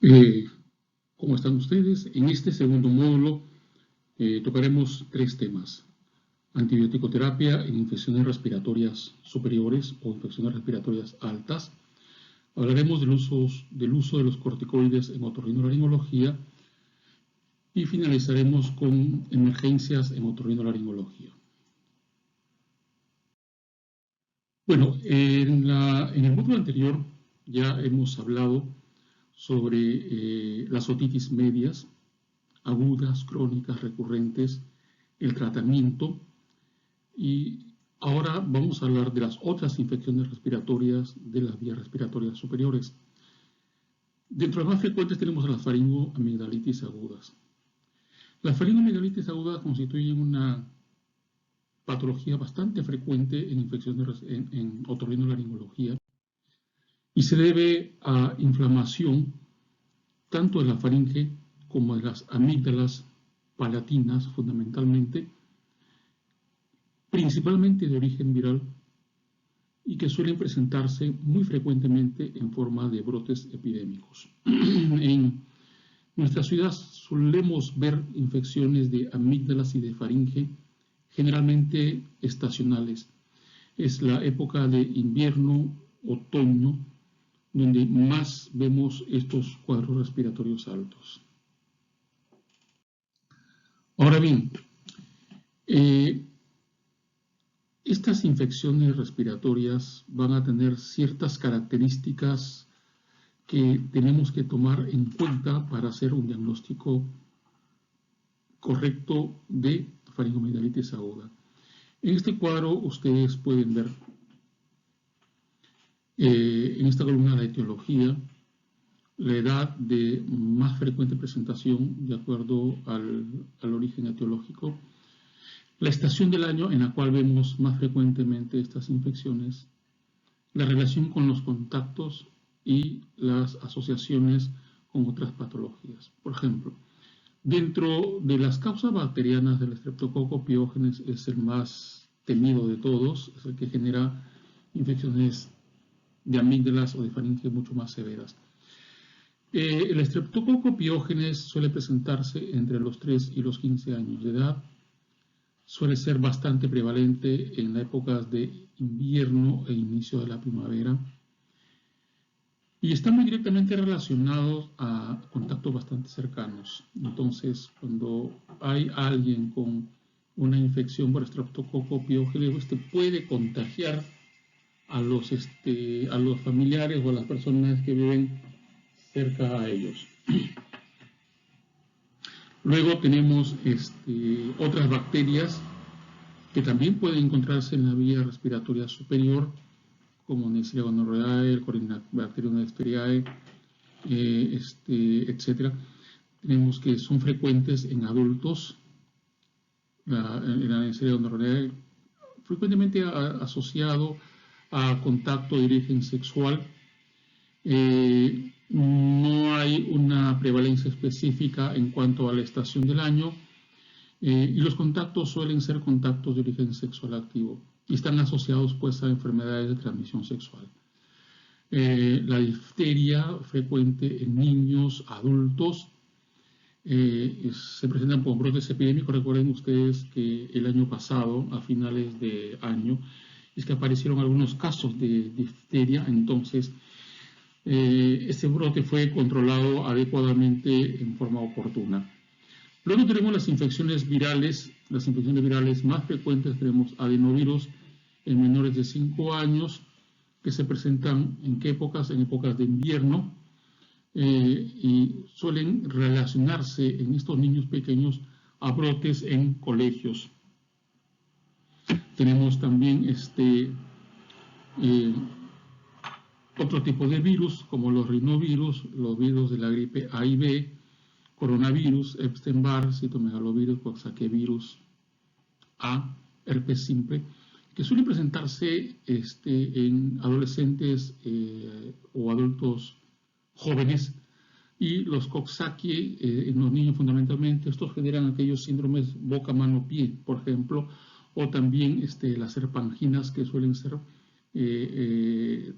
Eh, ¿Cómo están ustedes? En este segundo módulo tocaremos tres temas: antibiótico-terapia en infecciones respiratorias superiores o infecciones respiratorias altas. Hablaremos del uso de los corticoides en otorrinolaringología y finalizaremos con emergencias en otorrinolaringología. Bueno, en el módulo anterior ya hemos hablado sobre las otitis medias, agudas, crónicas, recurrentes, el tratamiento, y ahora vamos a hablar de las otras infecciones respiratorias de las vías respiratorias superiores. Dentro de las más frecuentes tenemos a las faringoamigdalitis agudas. Las faringoamigdalitis agudas constituyen una patología bastante frecuente en infecciones en otorrinolaringología y se debe a inflamación tanto de la faringe como de las amígdalas palatinas, fundamentalmente, principalmente de origen viral, y que suelen presentarse muy frecuentemente en forma de brotes epidémicos. En nuestra ciudad solemos ver infecciones de amígdalas y de faringe, generalmente estacionales. Es la época de invierno, otoño, donde más vemos estos cuadros respiratorios altos. Ahora bien, estas infecciones respiratorias van a tener ciertas características que tenemos que tomar en cuenta para hacer un diagnóstico correcto de faringoamigdalitis aguda. En este cuadro ustedes pueden ver en esta columna la etiología, la edad de más frecuente presentación de acuerdo al origen etiológico, la estación del año en la cual vemos más frecuentemente estas infecciones, la relación con los contactos y las asociaciones con otras patologías. Por ejemplo, dentro de las causas bacterianas del Streptococcus pyogenes es el más temido de todos, es el que genera infecciones de amígdalas o de faringe mucho más severas. El Streptococcus pyogenes suele presentarse entre los 3 y los 15 años de edad. Suele ser bastante prevalente en las épocas de invierno e inicio de la primavera. Y está muy directamente relacionado a contactos bastante cercanos. Entonces, cuando hay alguien con una infección por Streptococcus pyogenes, puede contagiar a los familiares o a las personas que viven cerca a ellos. Luego tenemos otras bacterias que también pueden encontrarse en la vía respiratoria superior, como Neisseria gonorrhoeae, el Corynebacterium neisteriae, etc. Tenemos que son frecuentes en adultos, la Neisseria gonorrhoeae, frecuentemente asociado a contacto de origen sexual. No hay una prevalencia específica en cuanto a la estación del año, y los contactos suelen ser contactos de origen sexual activo y están asociados pues a enfermedades de transmisión sexual. La difteria frecuente en niños, adultos, se presentan por brotes epidémicos. Recuerden ustedes que el año pasado, a finales de año, es que aparecieron algunos casos de difteria. Entonces este brote fue controlado adecuadamente en forma oportuna. Luego tenemos las infecciones virales. Las infecciones virales más frecuentes tenemos adenovirus en menores de 5 años, que se presentan ¿en qué épocas? En épocas de invierno, y suelen relacionarse en estos niños pequeños a brotes en colegios. Tenemos también otro tipo de virus, como los rinovirus, los virus de la gripe A y B, coronavirus, Epstein-Barr, citomegalovirus, coxsackievirus A, herpes simple, que suelen presentarse en adolescentes o adultos jóvenes, y los coxsackie en los niños fundamentalmente. Estos generan aquellos síndromes boca, mano, pie, por ejemplo, o también las serpanginas, que suelen ser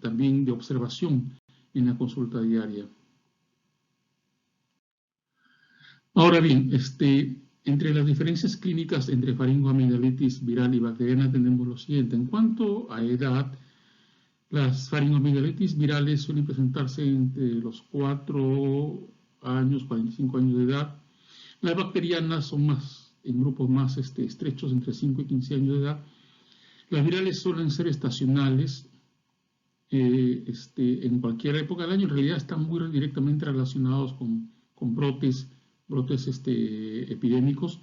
también de observación en la consulta diaria. Ahora bien, entre las diferencias clínicas entre faringoamigdalitis viral y bacteriana tenemos lo siguiente. En cuanto a edad, las faringoamigdalitis virales suelen presentarse entre los 4 años, 45 años de edad. Las bacterianas son en grupos más estrechos, entre 5 y 15 años de edad. Las virales suelen ser estacionales en cualquier época del año. En realidad están muy directamente relacionados con brotes epidémicos.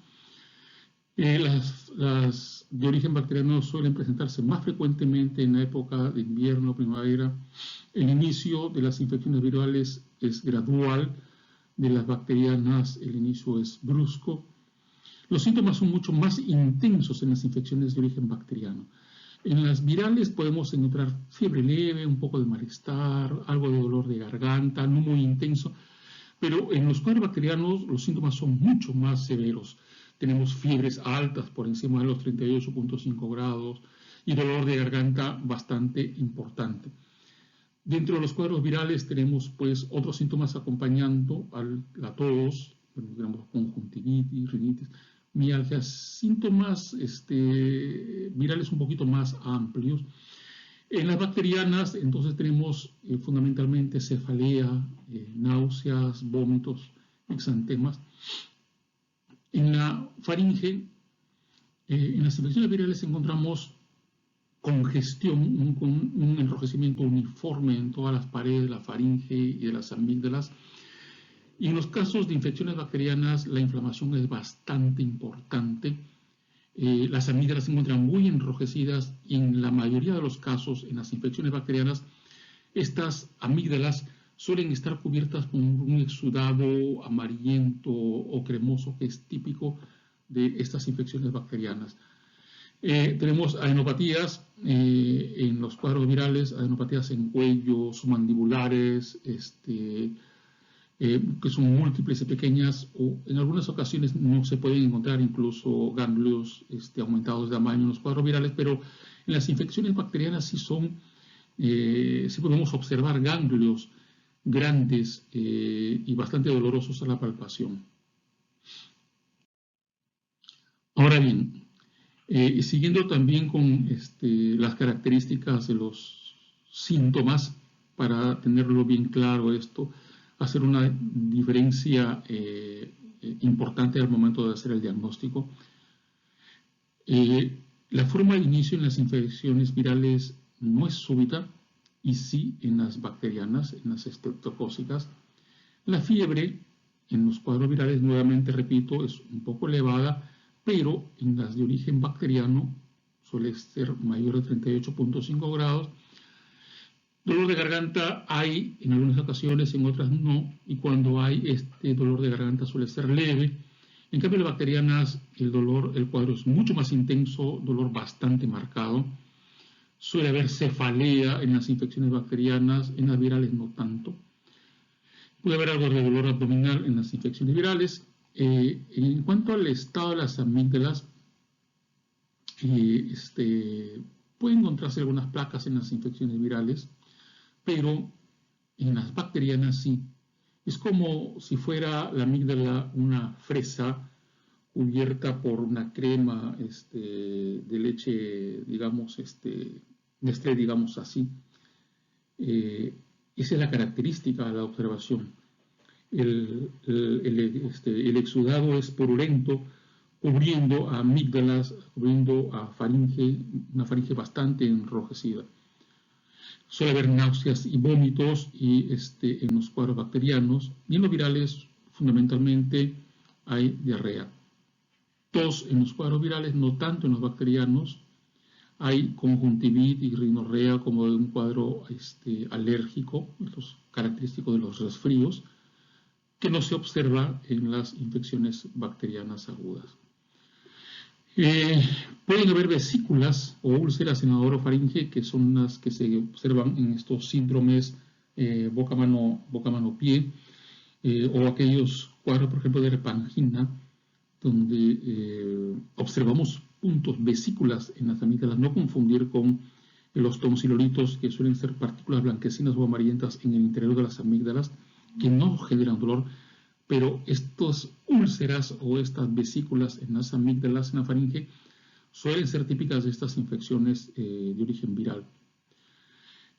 Las de origen bacteriano suelen presentarse más frecuentemente en la época de invierno, primavera. El inicio de las infecciones virales es gradual, de las bacterianas el inicio es brusco. Los síntomas son mucho más intensos en las infecciones de origen bacteriano. En las virales podemos encontrar fiebre leve, un poco de malestar, algo de dolor de garganta, no muy intenso, pero en los cuadros bacterianos los síntomas son mucho más severos. Tenemos fiebres altas por encima de los 38.5 grados y dolor de garganta bastante importante. Dentro de los cuadros virales tenemos pues otros síntomas acompañando a la tos, digamos conjuntivitis, rinitis, mialgias, síntomas virales un poquito más amplios. En las bacterianas, entonces tenemos fundamentalmente cefalea, náuseas, vómitos, exantemas. En la faringe, en las infecciones virales encontramos congestión, un enrojecimiento uniforme en todas las paredes de la faringe y de las amígdalas. Y en los casos de infecciones bacterianas, la inflamación es bastante importante. Las amígdalas se encuentran muy enrojecidas y en la mayoría de los casos, en las infecciones bacterianas, estas amígdalas suelen estar cubiertas con un exudado amarillento o cremoso que es típico de estas infecciones bacterianas. Tenemos adenopatías en los cuadros virales, adenopatías en cuello, submandibulares, que son múltiples y pequeñas, o en algunas ocasiones no se pueden encontrar incluso ganglios aumentados de tamaño en los cuadros virales, pero en las infecciones bacterianas sí podemos observar ganglios grandes y bastante dolorosos a la palpación. Ahora bien, siguiendo también con las características de los síntomas, para tenerlo bien claro esto, hacer una diferencia importante al momento de hacer el diagnóstico. La forma de inicio en las infecciones virales no es súbita, y sí en las bacterianas, en las estreptocócicas. La fiebre en los cuadros virales, nuevamente repito, es un poco elevada, pero en las de origen bacteriano suele ser mayor de 38.5 grados. Dolor de garganta hay en algunas ocasiones, en otras no, y cuando hay este dolor de garganta suele ser leve. En cambio, en las bacterianas el cuadro es mucho más intenso, dolor bastante marcado. Suele haber cefalea en las infecciones bacterianas, en las virales no tanto. Puede haber algo de dolor abdominal en las infecciones virales. En cuanto al estado de las amígdalas, pueden encontrarse algunas placas en las infecciones virales, pero en las bacterianas sí. Es como si fuera la amígdala una fresa cubierta por una crema de leche, digamos, Nestlé, digamos así. Esa es la característica de la observación. El exudado es purulento, cubriendo a amígdalas, cubriendo a faringe, una faringe bastante enrojecida. Suele haber náuseas y vómitos en los cuadros bacterianos, y en los virales fundamentalmente hay diarrea. Tos en los cuadros virales, no tanto en los bacterianos. Hay conjuntivitis y rinorrea como de un cuadro alérgico, los característicos de los resfríos, que no se observa en las infecciones bacterianas agudas. Pueden haber vesículas o úlceras en la orofaringe, que son las que se observan en estos síndromes boca-mano-pie, o aquellos cuadros, por ejemplo, de repangina, donde observamos puntos, vesículas en las amígdalas, no confundir con los tonsilolitos, que suelen ser partículas blanquecinas o amarillentas en el interior de las amígdalas, que no generan dolor, pero estas úlceras o estas vesículas en las amígdalas, en la faringe, suelen ser típicas de estas infecciones de origen viral.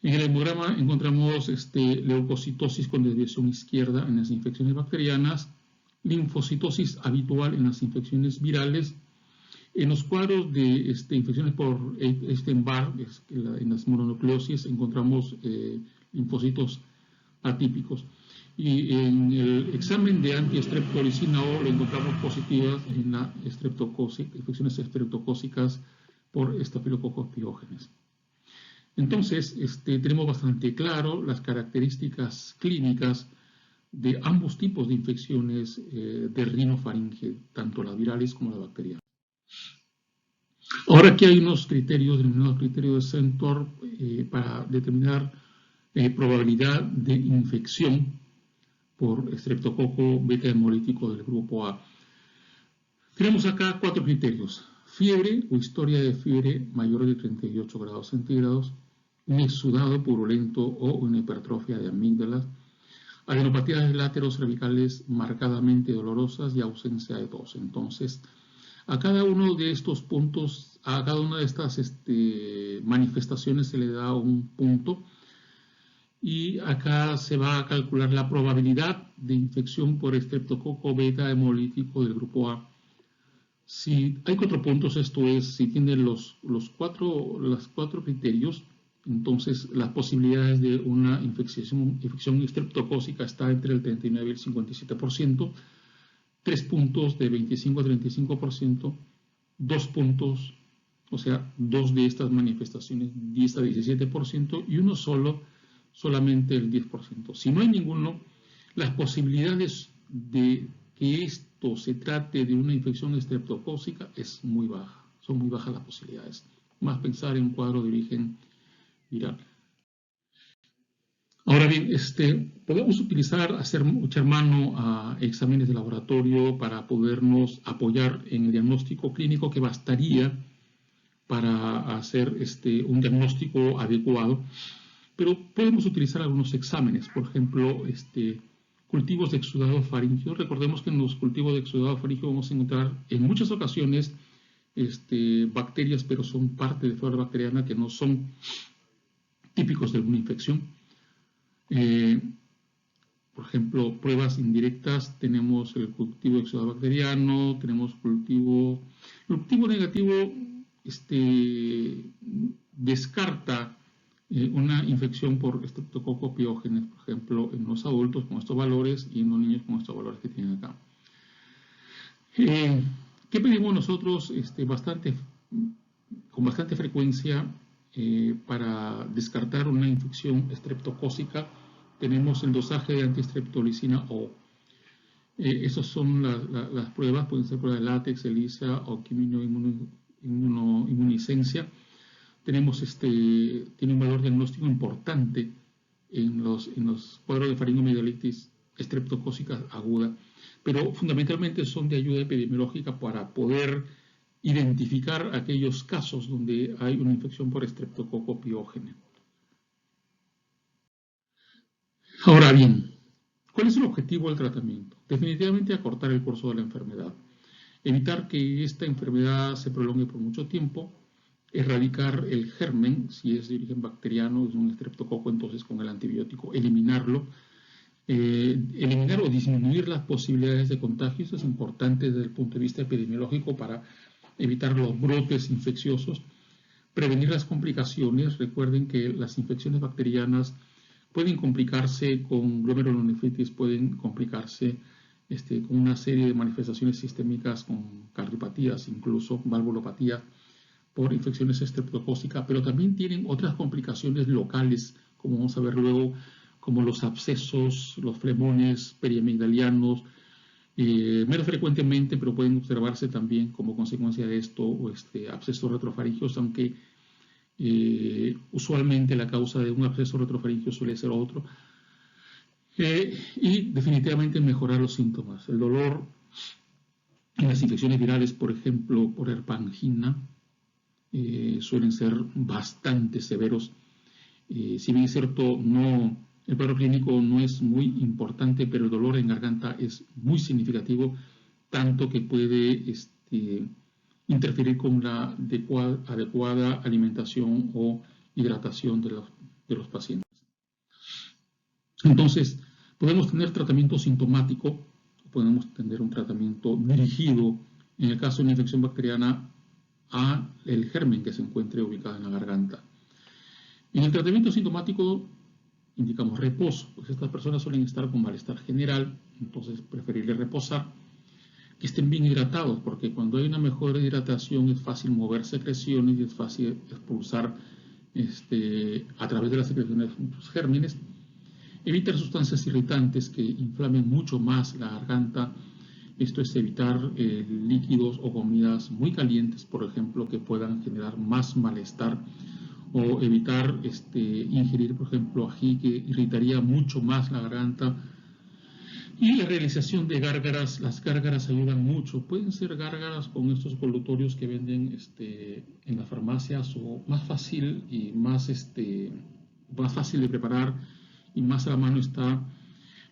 En el hemograma encontramos leucocitosis con desviación izquierda en las infecciones bacterianas, linfocitosis habitual en las infecciones virales. En los cuadros de infecciones por Epstein-Barr, en las mononucleosis, encontramos linfocitos atípicos. Y en el examen de antiestreptolicina O lo encontramos positivas en la infecciones estreptocócicas por estafilococos piógenes. Entonces, tenemos bastante claro las características clínicas de ambos tipos de infecciones de rinofaringe, tanto las virales como las bacterianas. Ahora aquí hay unos criterios, denominados criterios de Centor, para determinar probabilidad de infección por estreptococo beta hemolítico del grupo A. Tenemos acá 4 criterios: fiebre o historia de fiebre mayor de 38 grados centígrados, un exudado purulento o una hipertrofia de amígdalas, adenopatías láteros cervicales marcadamente dolorosas y ausencia de tos. Entonces, a cada uno de estos puntos, a cada una de estas manifestaciones se le da un punto, y acá se va a calcular la probabilidad de infección por estreptococo beta hemolítico del grupo A. Si hay 4 puntos, esto es, si tiene los 4 criterios, entonces las posibilidades de una infección estreptocócica está entre el 39 y el 57%, 3 puntos de 25 a 35%, 2 puntos, o sea, 2 de estas manifestaciones, 10 a 17%, y uno solamente el 10%. Si no hay ninguno, las posibilidades de que esto se trate de una infección estreptocócica es muy baja, son muy bajas las posibilidades, más pensar en un cuadro de origen viral. Ahora bien, podemos echar mano a exámenes de laboratorio para podernos apoyar en el diagnóstico clínico que bastaría para hacer un diagnóstico adecuado, pero podemos utilizar algunos exámenes, por ejemplo, cultivos de exudado faríngeo. Recordemos que en los cultivos de exudado faríngeo vamos a encontrar en muchas ocasiones bacterias, pero son parte de flora bacteriana que no son típicos de alguna infección. Por ejemplo, pruebas indirectas, tenemos el cultivo de exudado bacteriano, tenemos el cultivo negativo, descarta una infección por estreptococo piógenes, por ejemplo, en los adultos con estos valores y en los niños con estos valores que tienen acá. ¿Qué pedimos nosotros con bastante frecuencia para descartar una infección estreptocócica? Tenemos el dosaje de antiestreptolicina O. Esas son las pruebas, pueden ser pruebas de látex, ELISA o quimioinmunohimuniscencia. Tiene un valor diagnóstico importante en los cuadros de faringoamigdalitis estreptocócica aguda, pero fundamentalmente son de ayuda epidemiológica para poder identificar aquellos casos donde hay una infección por estreptococo piógene. Ahora bien, ¿cuál es el objetivo del tratamiento? Definitivamente acortar el curso de la enfermedad, evitar que esta enfermedad se prolongue por mucho tiempo, erradicar el germen, si es de origen bacteriano, es un estreptococo, entonces con el antibiótico eliminarlo, eliminar o disminuir las posibilidades de contagio. Eso es importante desde el punto de vista epidemiológico para evitar los brotes infecciosos, prevenir las complicaciones. Recuerden que las infecciones bacterianas pueden complicarse con glomerulonefritis, pueden complicarse con una serie de manifestaciones sistémicas, con cardiopatías, incluso valvulopatía por infecciones estreptocócicas, pero también tienen otras complicaciones locales, como vamos a ver luego, como los abscesos, los flemones periamigdalianos, menos frecuentemente, pero pueden observarse también como consecuencia de esto, abscesos retrofaringeos, aunque usualmente la causa de un absceso retrofaringeo suele ser otro. Y definitivamente mejorar los síntomas. El dolor en las infecciones virales, por ejemplo, por herpangina, suelen ser bastante severos. Si bien es cierto, no El cuadro clínico no es muy importante, pero el dolor en garganta es muy significativo, tanto que puede interferir con la adecuada alimentación o hidratación de los pacientes. Entonces, podemos tener tratamiento sintomático, podemos tener un tratamiento dirigido, en el caso de una infección bacteriana, a el germen que se encuentre ubicado en la garganta. En el tratamiento sintomático indicamos reposo, pues estas personas suelen estar con malestar general, entonces preferible reposar, que estén bien hidratados, porque cuando hay una mejor hidratación es fácil mover secreciones y es fácil expulsar a través de las secreciones los gérmenes. Evitar sustancias irritantes que inflamen mucho más la garganta. Esto es evitar líquidos o comidas muy calientes, por ejemplo, que puedan generar más malestar, o evitar ingerir, por ejemplo, ají, que irritaría mucho más la garganta. Y la realización de gárgaras. Las gárgaras ayudan mucho. Pueden ser gárgaras con estos colutorios que venden en las farmacias, o más fácil y más fácil de preparar y más a la mano está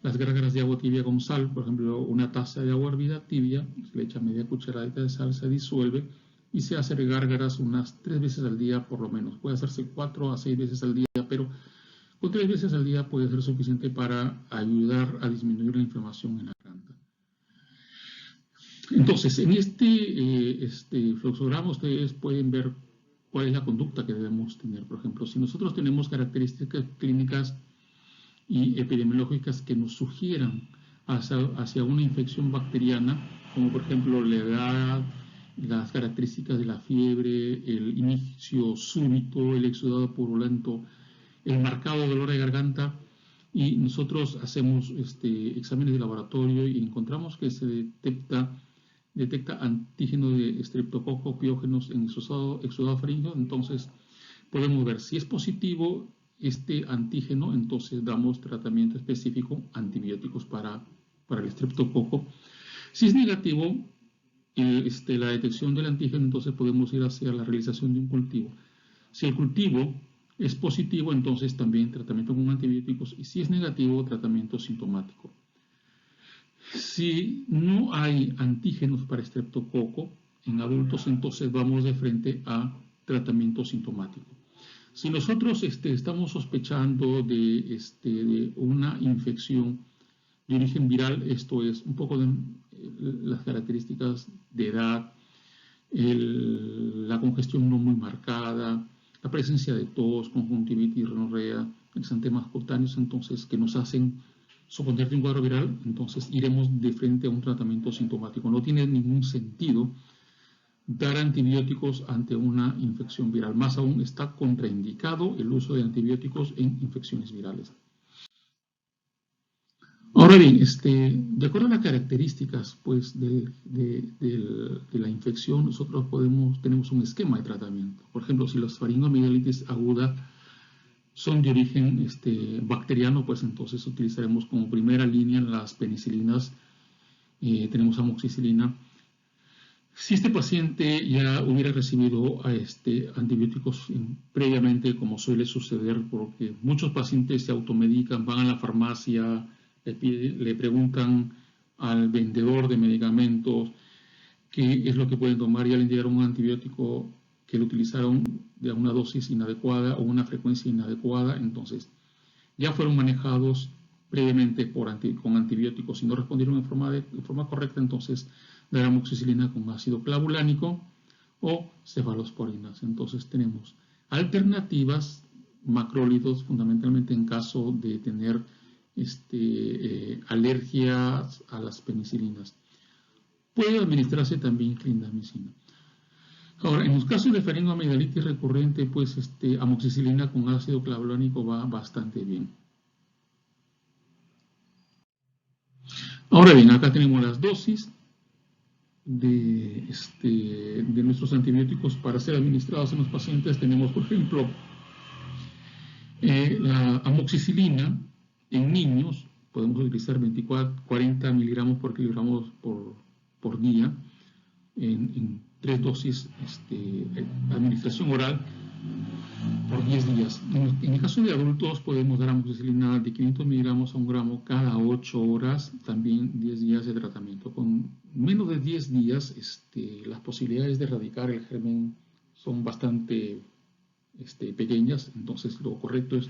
las gárgaras de agua tibia con sal. Por ejemplo, una taza de agua hervida tibia, se le echa media cucharadita de sal, se disuelve y se hace gárgaras unas 3 veces al día por lo menos. Puede hacerse 4 a 6 veces al día, pero con 3 veces al día puede ser suficiente para ayudar a disminuir la inflamación en la garganta. Entonces, en este fluxograma ustedes pueden ver cuál es la conducta que debemos tener. Por ejemplo, si nosotros tenemos características clínicas y epidemiológicas que nos sugieran hacia una infección bacteriana, como por ejemplo la edad, las características de la fiebre, el inicio súbito, el exudado purulento, el marcado dolor de garganta, y nosotros hacemos exámenes de laboratorio y encontramos que se detecta antígeno de estreptococo piógenos en exudado faríngeo, entonces podemos ver si es positivo este antígeno, entonces damos tratamiento específico, antibióticos para el estreptococo. Si es negativo la detección del antígeno, entonces podemos ir hacia la realización de un cultivo. Si el cultivo es positivo, entonces también tratamiento con antibióticos, y si es negativo, tratamiento sintomático. Si no hay antígenos para estreptococo en adultos, entonces vamos de frente a tratamiento sintomático. Si nosotros estamos sospechando de una infección de origen viral, esto es un poco de las características de edad, la congestión no muy marcada, la presencia de tos, conjuntivitis, rinorrea, exantemas cutáneos, entonces que nos hacen suponer de un cuadro viral, entonces iremos de frente a un tratamiento sintomático. No tiene ningún sentido dar antibióticos ante una infección viral. Más aún, está contraindicado el uso de antibióticos en infecciones virales. Ahora bien, de acuerdo a las características pues, de la infección, nosotros tenemos un esquema de tratamiento. Por ejemplo, si las faringoamigdalitis aguda son de origen bacteriano, pues entonces utilizaremos como primera línea las penicilinas. Tenemos amoxicilina. Si este paciente ya hubiera recibido antibióticos previamente, como suele suceder, porque muchos pacientes se automedican, van a la farmacia, le preguntan al vendedor de medicamentos qué es lo que pueden tomar, y al indicar un antibiótico que lo utilizaron de una dosis inadecuada o una frecuencia inadecuada, entonces ya fueron manejados previamente con antibióticos y no respondieron en forma correcta, entonces dar amoxicilina con ácido clavulánico o cefalosporinas. Entonces tenemos alternativas, macrólidos, fundamentalmente en caso de tener alergias a las penicilinas. Puede administrarse también clindamicina. Ahora, en los casos de faringoamigdalitis recurrente, pues amoxicilina con ácido clavulánico va bastante bien. Ahora bien, acá tenemos las dosis de nuestros antibióticos para ser administrados en los pacientes. Tenemos, por ejemplo, la amoxicilina en niños. Podemos utilizar 40 miligramos por kilogramo por día en 3 dosis, administración oral. por 10 días. En el caso de adultos podemos dar amoxicilina de 500 miligramos a 1 gramo cada 8 horas, también 10 días de tratamiento. Con menos de 10 días las posibilidades de erradicar el germen son bastante pequeñas, entonces lo correcto es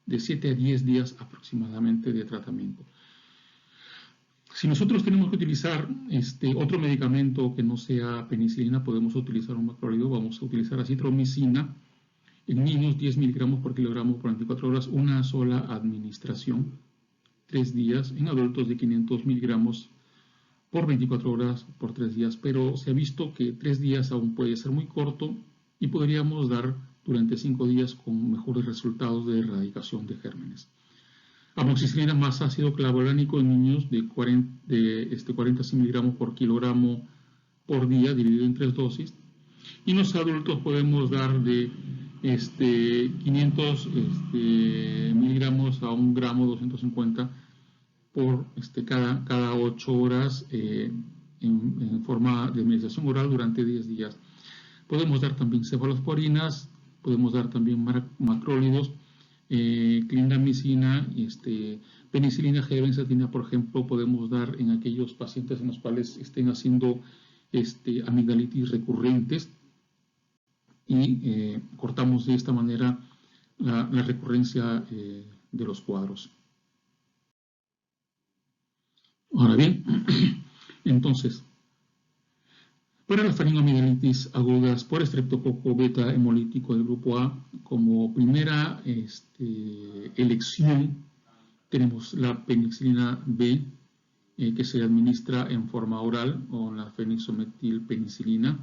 de 7 a 10 días aproximadamente de tratamiento. Si nosotros tenemos que utilizar otro medicamento que no sea penicilina, podemos utilizar un macrólido, vamos a utilizar acitromicina. En niños 10 miligramos por kilogramo por 24 horas, una sola administración, 3 días. En adultos de 500 miligramos por 24 horas por 3 días. Pero se ha visto que 3 días aún puede ser muy corto y podríamos dar durante 5 días con mejores resultados de erradicación de gérmenes. Amoxicilina más ácido clavulánico en niños de 40 miligramos por kilogramo por día, dividido en 3 dosis. Y en los adultos podemos dar de 500 miligramos a 1 gramo 250 por cada 8 horas en forma de administración oral durante 10 días. Podemos dar también cefalosporinas, podemos dar también macrólidos, clindamicina, penicilina G benzatina, por ejemplo, podemos dar en aquellos pacientes en los cuales estén haciendo amigdalitis recurrentes y cortamos de esta manera la recurrencia de los cuadros. Ahora bien, entonces, para la faringoamigdalitis agudas por estreptococo beta hemolítico del grupo A, como primera elección tenemos la penicilina B, que se administra en forma oral, o la fenizometilpenicilina,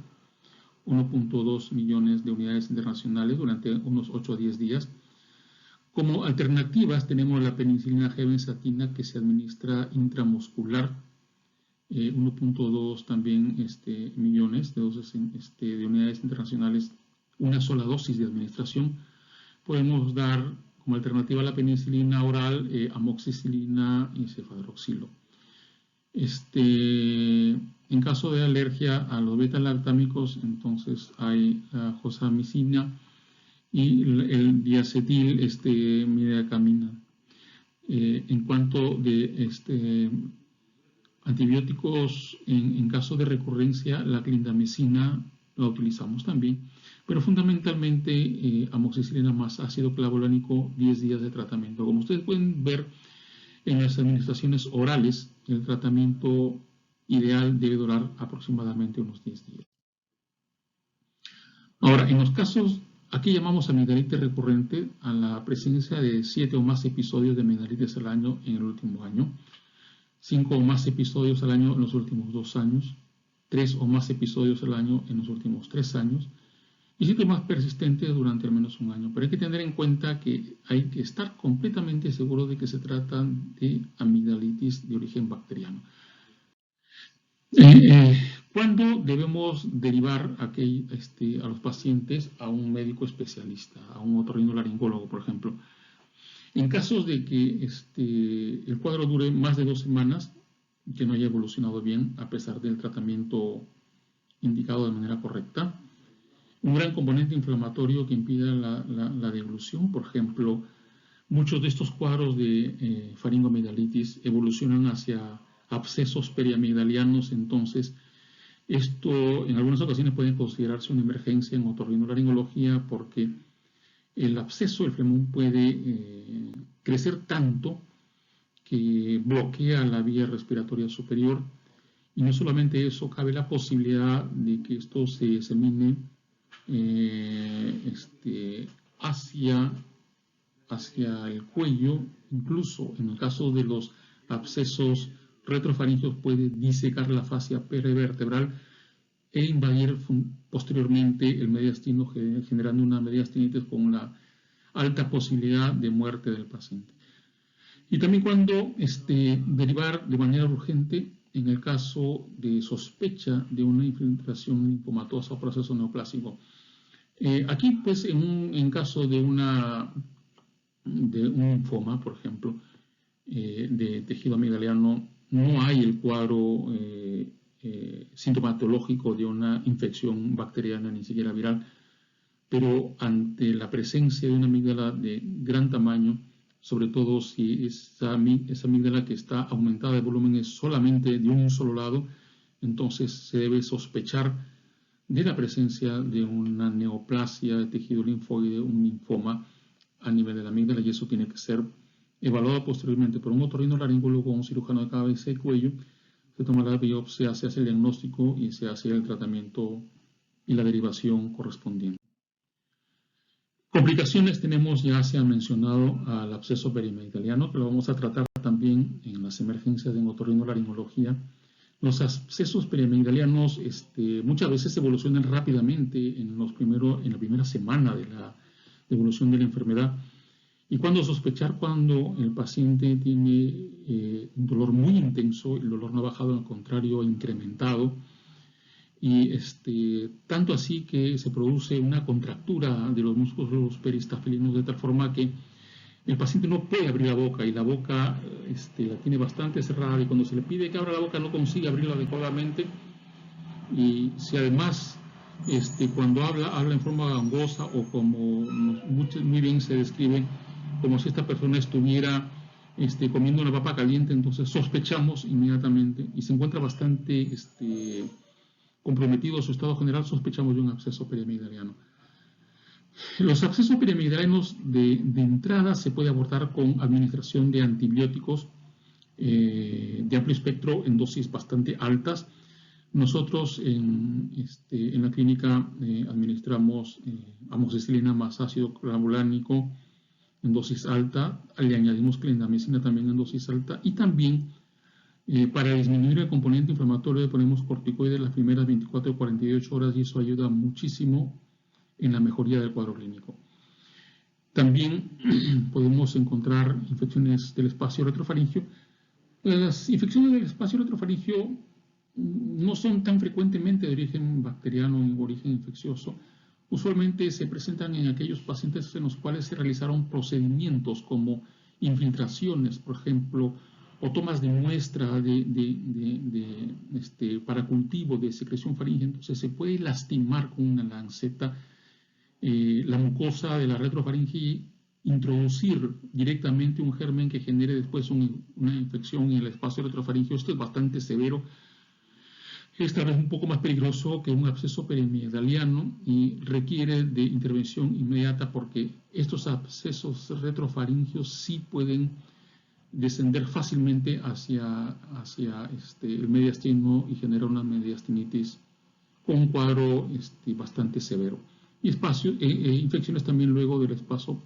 1.2 millones de unidades internacionales durante unos 8 a 10 días. Como alternativas tenemos la penicilina G benzatina, que se administra intramuscular, 1.2 también millones de dosis de unidades internacionales, una sola dosis de administración. Podemos dar como alternativa a la penicilina oral amoxicilina y cefadroxilo. En caso de alergia a los beta-lactámicos, entonces hay la josamicina y el diacetil midacamina. En cuanto de antibióticos, en caso de recurrencia, la clindamicina la utilizamos también, pero fundamentalmente amoxicilina más ácido clavulánico, 10 días de tratamiento. Como ustedes pueden ver en las administraciones orales, el tratamiento ideal debe durar aproximadamente unos 10 días. Ahora, en los casos, aquí llamamos amigdalitis recurrente a la presencia de 7 o más episodios de amigdalitis al año en el último año, 5 o más episodios al año en los últimos 2 años, 3 o más episodios al año en los últimos 3 años, y síntomas persistentes durante al menos un año. Pero hay que tener en cuenta que hay que estar completamente seguro de que se trata de amigdalitis de origen bacteriano. ¿Cuándo debemos derivar a los pacientes a un médico especialista, a un otorrinolaringólogo, por ejemplo? En casos de que el cuadro dure más de 2 semanas, que no haya evolucionado bien a pesar del tratamiento indicado de manera correcta, un gran componente inflamatorio que impida la devolución, por ejemplo, muchos de estos cuadros de faringoamigdalitis evolucionan hacia abscesos periamigdalianos, entonces esto en algunas ocasiones puede considerarse una emergencia en otorrinolaringología porque el absceso, el flemón, puede crecer tanto que bloquea la vía respiratoria superior, y no solamente eso, cabe la posibilidad de que esto se disemine hacia el cuello. Incluso en el caso de los abscesos retrofaringeos puede disecar la fascia perivertebral e invadir posteriormente el mediastino, generando una mediastinitis con una alta posibilidad de muerte del paciente. Y también cuando derivar de manera urgente en el caso de sospecha de una infiltración linfomatosa o proceso neoplásico. Aquí, pues, en caso de un linfoma, por ejemplo, de tejido amigdaliano, no hay el cuadro sintomatológico de una infección bacteriana, ni siquiera viral, pero ante la presencia de una amígdala de gran tamaño, sobre todo si esa amígdala que está aumentada de volumen es solamente de un solo lado, entonces se debe sospechar de la presencia de una neoplasia de tejido linfoide, un linfoma a nivel de la amígdala, y eso tiene que ser evaluado posteriormente por un otorrinolaringólogo o un cirujano de cabeza y cuello. Se toma la biopsia, se hace el diagnóstico y se hace el tratamiento y la derivación correspondiente. Complicaciones tenemos, ya se ha mencionado, al absceso periamigdaliano, que lo vamos a tratar también en las emergencias en otorrinolaringología. Los abscesos periamigdalianos muchas veces evolucionan rápidamente en la primera semana de la evolución de la enfermedad. ¿Y cuándo sospechar? Cuando el paciente tiene un dolor muy intenso, el dolor no ha bajado, al contrario, ha incrementado, y tanto así que se produce una contractura de los músculos peristafelinos de tal forma que el paciente no puede abrir la boca, y la boca la tiene bastante cerrada, y cuando se le pide que abra la boca no consigue abrirla adecuadamente, y si además cuando habla en forma gangosa, o como muy bien se describe, como si esta persona estuviera comiendo una papa caliente, entonces sospechamos inmediatamente, y se encuentra bastante comprometido su estado general, sospechamos de un absceso periamigdaliano. Los abscesos periamigdalianos de entrada se puede abordar con administración de antibióticos de amplio espectro en dosis bastante altas. Nosotros en la clínica administramos amoxicilina más ácido clavulánico en dosis alta, le añadimos clindamicina también en dosis alta, y también para disminuir el componente inflamatorio le ponemos corticoides las primeras 24 o 48 horas, y eso ayuda muchísimo en la mejoría del cuadro clínico. También podemos encontrar infecciones del espacio retrofaringio. Las infecciones del espacio retrofaringio no son tan frecuentemente de origen bacteriano o origen infeccioso. Usualmente se presentan en aquellos pacientes en los cuales se realizaron procedimientos como infiltraciones, por ejemplo, o tomas de muestra para cultivo de secreción faríngea. Entonces se puede lastimar con una lanceta la mucosa de la retrofaringe y introducir directamente un germen que genere después una infección en el espacio retrofaringeo. Esto es bastante severo. Es tal vez un poco más peligroso que un absceso periamigdaliano y requiere de intervención inmediata, porque estos abscesos retrofaringeos sí pueden descender fácilmente hacia el mediastino y generar una mediastinitis con un cuadro bastante severo. Y infecciones también luego del espacio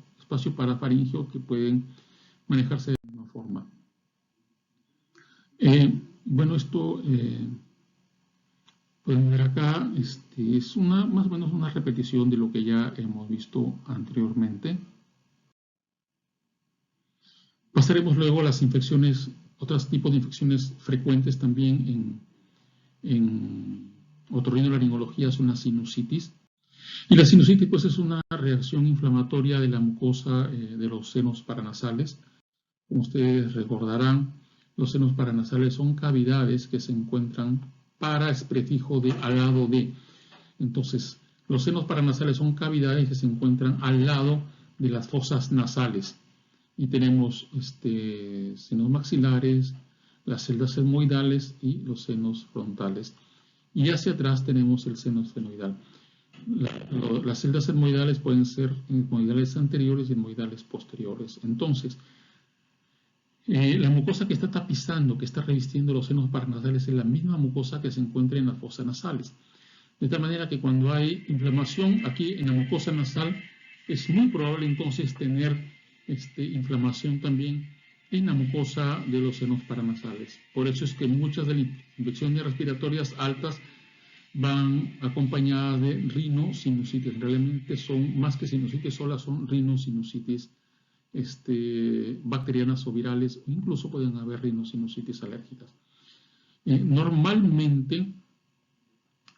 parafaringeo que pueden manejarse de la misma forma. Bueno, esto pueden ver acá, es más o menos una repetición de lo que ya hemos visto anteriormente. Pasaremos luego a las infecciones, otros tipos de infecciones frecuentes también en otorrinolaringología son las sinusitis. Y la sinusitis pues es una reacción inflamatoria de la mucosa de los senos paranasales. Como ustedes recordarán, los senos paranasales son cavidades que se encuentran para es prefijo de al lado de. Entonces, los senos paranasales son cavidades que se encuentran al lado de las fosas nasales. Y tenemos senos maxilares, las celdas etmoidales y los senos frontales. Y hacia atrás tenemos el seno esfenoidal. Las celdas etmoidales pueden ser etmoidales anteriores y etmoidales posteriores. Entonces, la mucosa que está tapizando, que está revistiendo los senos paranasales, es la misma mucosa que se encuentra en las fosas nasales. De tal manera que cuando hay inflamación aquí en la mucosa nasal, es muy probable entonces tener inflamación también en la mucosa de los senos paranasales. Por eso es que muchas de las infecciones respiratorias altas van acompañadas de rinosinusitis. Realmente son, más que sinusitis solas, son rinosinusitis bacterianas o virales, o incluso pueden haber rinosinusitis alérgicas. Normalmente,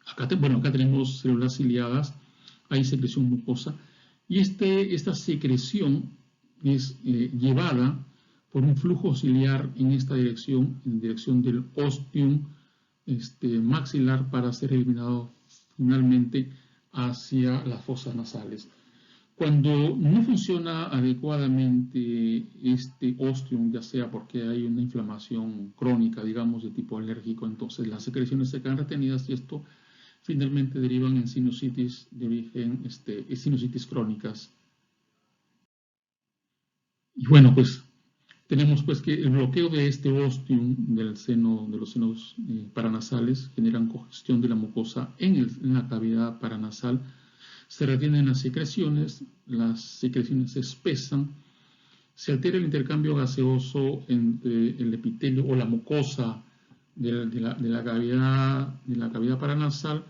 acá tenemos células ciliadas, hay secreción mucosa, y esta secreción es llevada por un flujo ciliar en esta dirección, en dirección del ostium maxilar, para ser eliminado finalmente hacia las fosas nasales. Cuando no funciona adecuadamente este ostium, ya sea porque hay una inflamación crónica, digamos, de tipo alérgico, entonces las secreciones se quedan retenidas y esto finalmente derivan en sinusitis de origen, sinusitis crónicas. Y bueno, pues tenemos pues que el bloqueo de este ostium del seno, de los senos paranasales, generan congestión de la mucosa en la cavidad paranasal. Se retienen las secreciones se espesan, se altera el intercambio gaseoso entre el epitelio o la mucosa de la cavidad paranasal,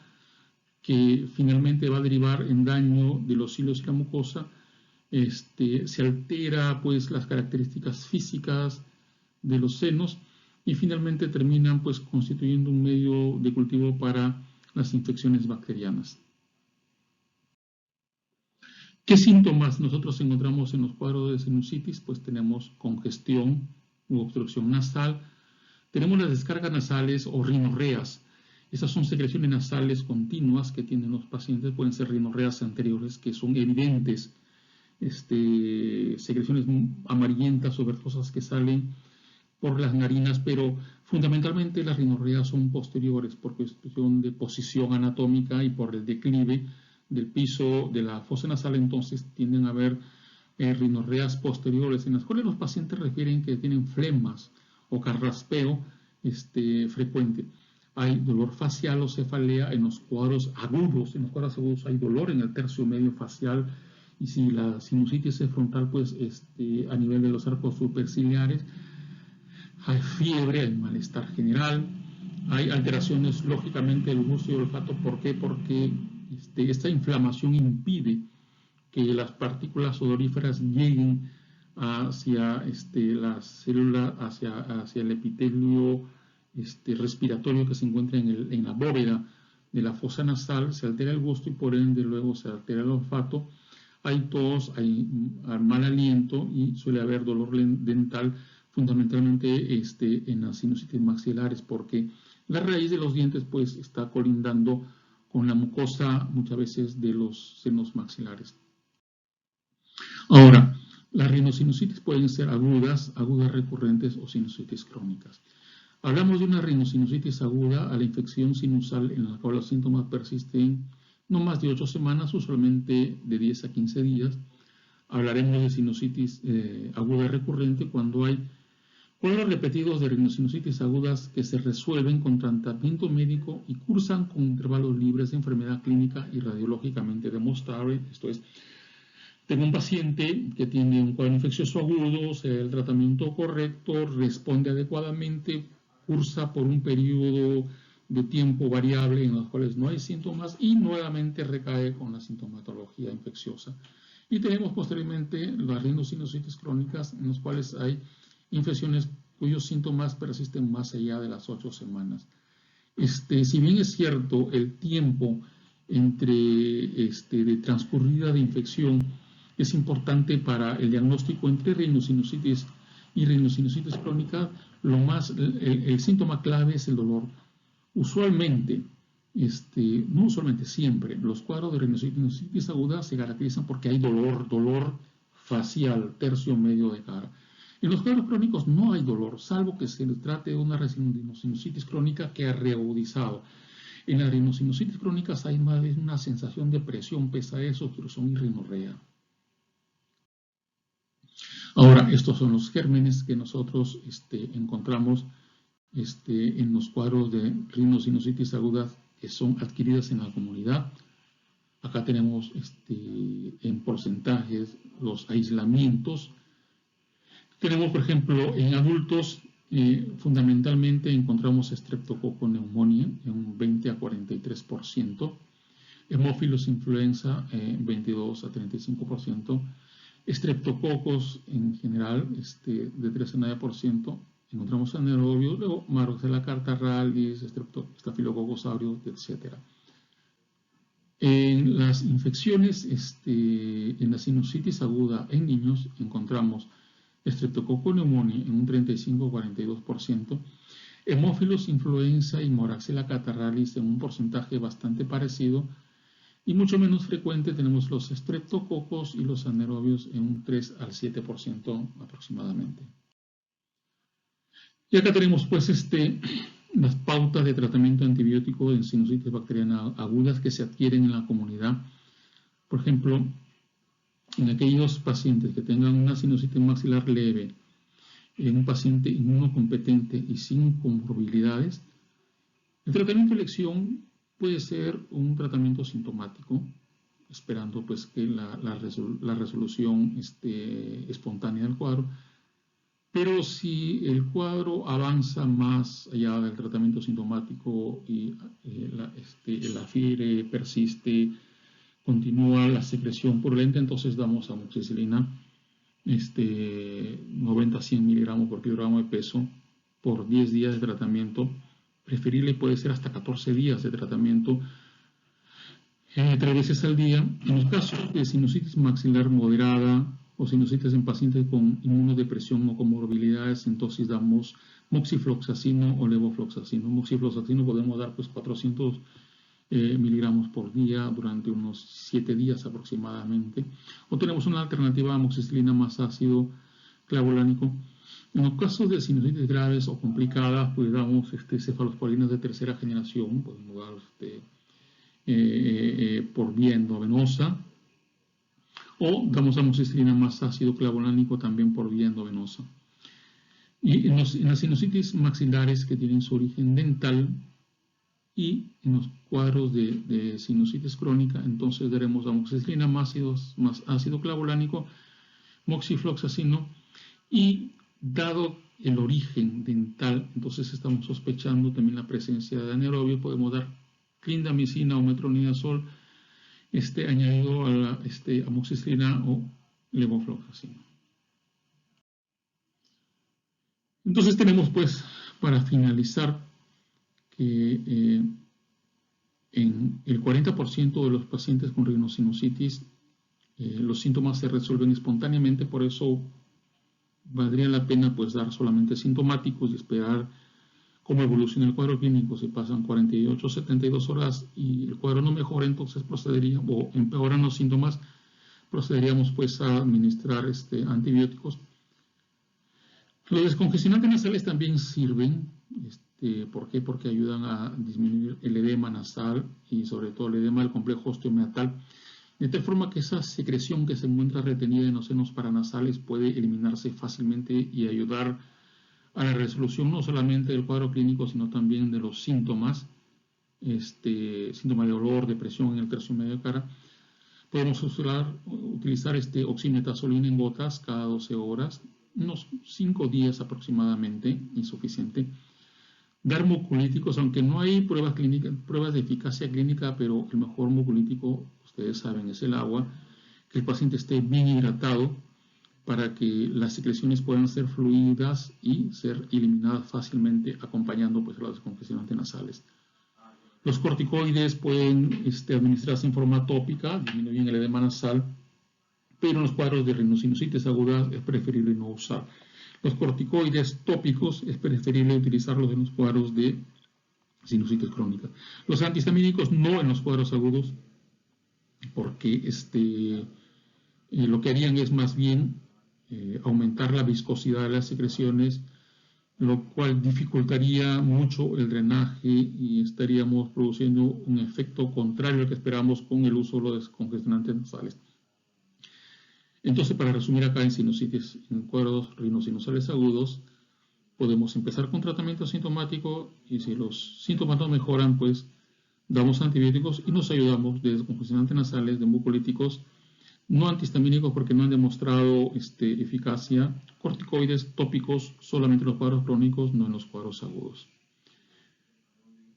que finalmente va a derivar en daño de los hilos y la mucosa. Se altera pues las características físicas de los senos y finalmente terminan pues constituyendo un medio de cultivo para las infecciones bacterianas. ¿Qué síntomas nosotros encontramos en los cuadros de sinusitis? Pues tenemos congestión u obstrucción nasal, tenemos las descargas nasales o rinorreas. Esas son secreciones nasales continuas que tienen los pacientes, pueden ser rinorreas anteriores que son evidentes, secreciones amarillentas o verdosas que salen por las narinas, pero fundamentalmente las rinorreas son posteriores por cuestión de posición anatómica y por el declive del piso de la fosa nasal, entonces tienden a haber rinorreas posteriores en las cuales los pacientes refieren que tienen flemas o carraspeo frecuente. Hay dolor facial o cefalea en los cuadros agudos. En los cuadros agudos hay dolor en el tercio medio facial, y si la sinusitis es frontal, pues a nivel de los arcos superciliares. Hay fiebre, hay malestar general, hay alteraciones lógicamente del gusto y el olfato. ¿Por qué? Porque esta inflamación impide que las partículas odoríferas lleguen hacia la célula, hacia el epitelio respiratorio que se encuentra en la bóveda de la fosa nasal. Se altera el gusto y por ende luego se altera el olfato. Hay tos, hay mal aliento y suele haber dolor dental, fundamentalmente en las sinusitis maxilares, porque la raíz de los dientes pues está colindando con la mucosa muchas veces de los senos maxilares. Ahora, las rinosinusitis pueden ser agudas recurrentes o sinusitis crónicas. Hablamos de una rinosinusitis aguda a la infección sinusal en la cual los síntomas persisten no más de 8 semanas, usualmente de 10 a 15 días. Hablaremos de sinusitis aguda recurrente cuando hay cuadros repetidos de rinosinusitis agudas que se resuelven con tratamiento médico y cursan con intervalos libres de enfermedad clínica y radiológicamente demostrable. Esto es, tengo un paciente que tiene un cuadro infeccioso agudo, se da el tratamiento correcto, responde adecuadamente, cursa por un periodo de tiempo variable en los cuales no hay síntomas y nuevamente recae con la sintomatología infecciosa. Y tenemos posteriormente las rinosinusitis crónicas en los cuales hay infecciones cuyos síntomas persisten más allá de las 8 semanas. Si bien es cierto el tiempo de transcurrida de infección es importante para el diagnóstico entre rinosinusitis y rinosinusitis crónica, el síntoma clave es el dolor. Usualmente, no usualmente, siempre, los cuadros de rinosinusitis aguda se caracterizan porque hay dolor facial, tercio medio de cara. En los cuadros crónicos no hay dolor, salvo que se trate de una rinosinusitis crónica que ha reagudizado. En las rinosinusitis crónicas hay más de una sensación de presión, pesadez, obstrucción y rinorrea. Ahora, estos son los gérmenes que nosotros encontramos en los cuadros de rinosinusitis agudas que son adquiridas en la comunidad. Acá tenemos en porcentajes los aislamientos. Tenemos, por ejemplo, en adultos, fundamentalmente encontramos Streptococcus pneumoniae en un 20 a 43%, Haemophilus influenza 22 a 35%, Streptococcus en general de 3 a 9%, encontramos anaerobios, luego Marburg catarrhalis, Staphylococcus aureus, etc. En las infecciones, en la sinusitis aguda en niños, encontramos Streptococcus pneumoniae en un 35-42%, Haemophilus influenza y Moraxella catarrhalis en un porcentaje bastante parecido, Y mucho menos frecuente tenemos los estreptococos y los anaerobios en un 3 al 7% aproximadamente. Y acá tenemos pues las pautas de tratamiento antibiótico en sinusitis bacteriana agudas que se adquieren en la comunidad. Por ejemplo, en aquellos pacientes que tengan una sinusitis maxilar leve, en un paciente inmunocompetente y sin comorbilidades, el tratamiento de elección puede ser un tratamiento sintomático, esperando pues que la resolución espontánea del cuadro. Pero si el cuadro avanza más allá del tratamiento sintomático y la fiebre persiste, continúa la secreción purulenta, entonces damos amoxicilina 90 a 100 miligramos por kilogramo de peso por 10 días de tratamiento. Preferible puede ser hasta 14 días de tratamiento, 3 veces al día. En los casos de sinusitis maxilar moderada o sinusitis en pacientes con inmunodepresión o comorbilidades, entonces damos moxifloxacino o levofloxacino. Moxifloxacino podemos dar pues 400 miligramos por día durante unos 7 días aproximadamente. O tenemos una alternativa a amoxicilina más ácido clavulánico. En los casos de sinusitis graves o complicadas, pues damos cefalosporinas de tercera generación, podemos dar por vía endovenosa, o damos amoxicilina más ácido clavulánico también por vía endovenosa. Y en las sinusitis maxilares que tienen su origen dental y en los cuadros de sinusitis crónica, entonces daremos amoxicilina más ácido clavulánico, moxifloxacino, y dado el origen dental, entonces estamos sospechando también la presencia de anaerobio, podemos dar clindamicina o metronidazol añadido a la amoxicilina o levofloxacino. Entonces tenemos pues, para finalizar, que en el 40% de los pacientes con rinosinusitis los síntomas se resuelven espontáneamente, por eso valdría la pena pues dar solamente sintomáticos y esperar cómo evoluciona el cuadro clínico. Si pasan 48 o 72 horas y el cuadro no mejora, entonces procederíamos, o empeoran los síntomas, procederíamos pues a administrar antibióticos. Los descongestionantes nasales también sirven. ¿Por qué? Porque ayudan a disminuir el edema nasal y sobre todo el edema del complejo osteomeatal, de tal forma que esa secreción que se encuentra retenida en los senos paranasales puede eliminarse fácilmente y ayudar a la resolución no solamente del cuadro clínico, sino también de los síntomas, síntoma de dolor, depresión en el tercio medio de cara. Podemos utilizar oximetazolina en gotas cada 12 horas, unos 5 días aproximadamente, insuficiente. Dar mucolíticos, aunque no hay pruebas de eficacia clínica, pero el mejor mucolítico, ustedes saben, es el agua, que el paciente esté bien hidratado para que las secreciones puedan ser fluidas y ser eliminadas fácilmente, acompañando pues, a los descongestionantes nasales. Los corticoides pueden administrarse en forma tópica, disminuyen el edema nasal, pero en los cuadros de rinosinusitis aguda es preferible no usar. Los corticoides tópicos es preferible utilizarlos en los cuadros de sinusitis crónica. Los antihistamínicos no en los cuadros agudos, porque lo que harían es más bien aumentar la viscosidad de las secreciones, lo cual dificultaría mucho el drenaje y estaríamos produciendo un efecto contrario al que esperamos con el uso de los descongestionantes nasales. Entonces, para resumir acá en sinusitis, en cuadros rinosinusales agudos, podemos empezar con tratamiento sintomático y si los síntomas no mejoran, pues damos antibióticos y nos ayudamos de descongestionantes nasales, de mucolíticos, no antihistamínicos porque no han demostrado eficacia, corticoides tópicos solamente en los cuadros crónicos, no en los cuadros agudos.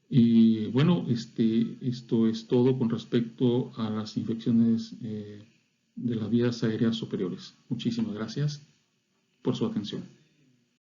Y bueno, esto es todo con respecto a las infecciones de las vías aéreas superiores. Muchísimas gracias por su atención.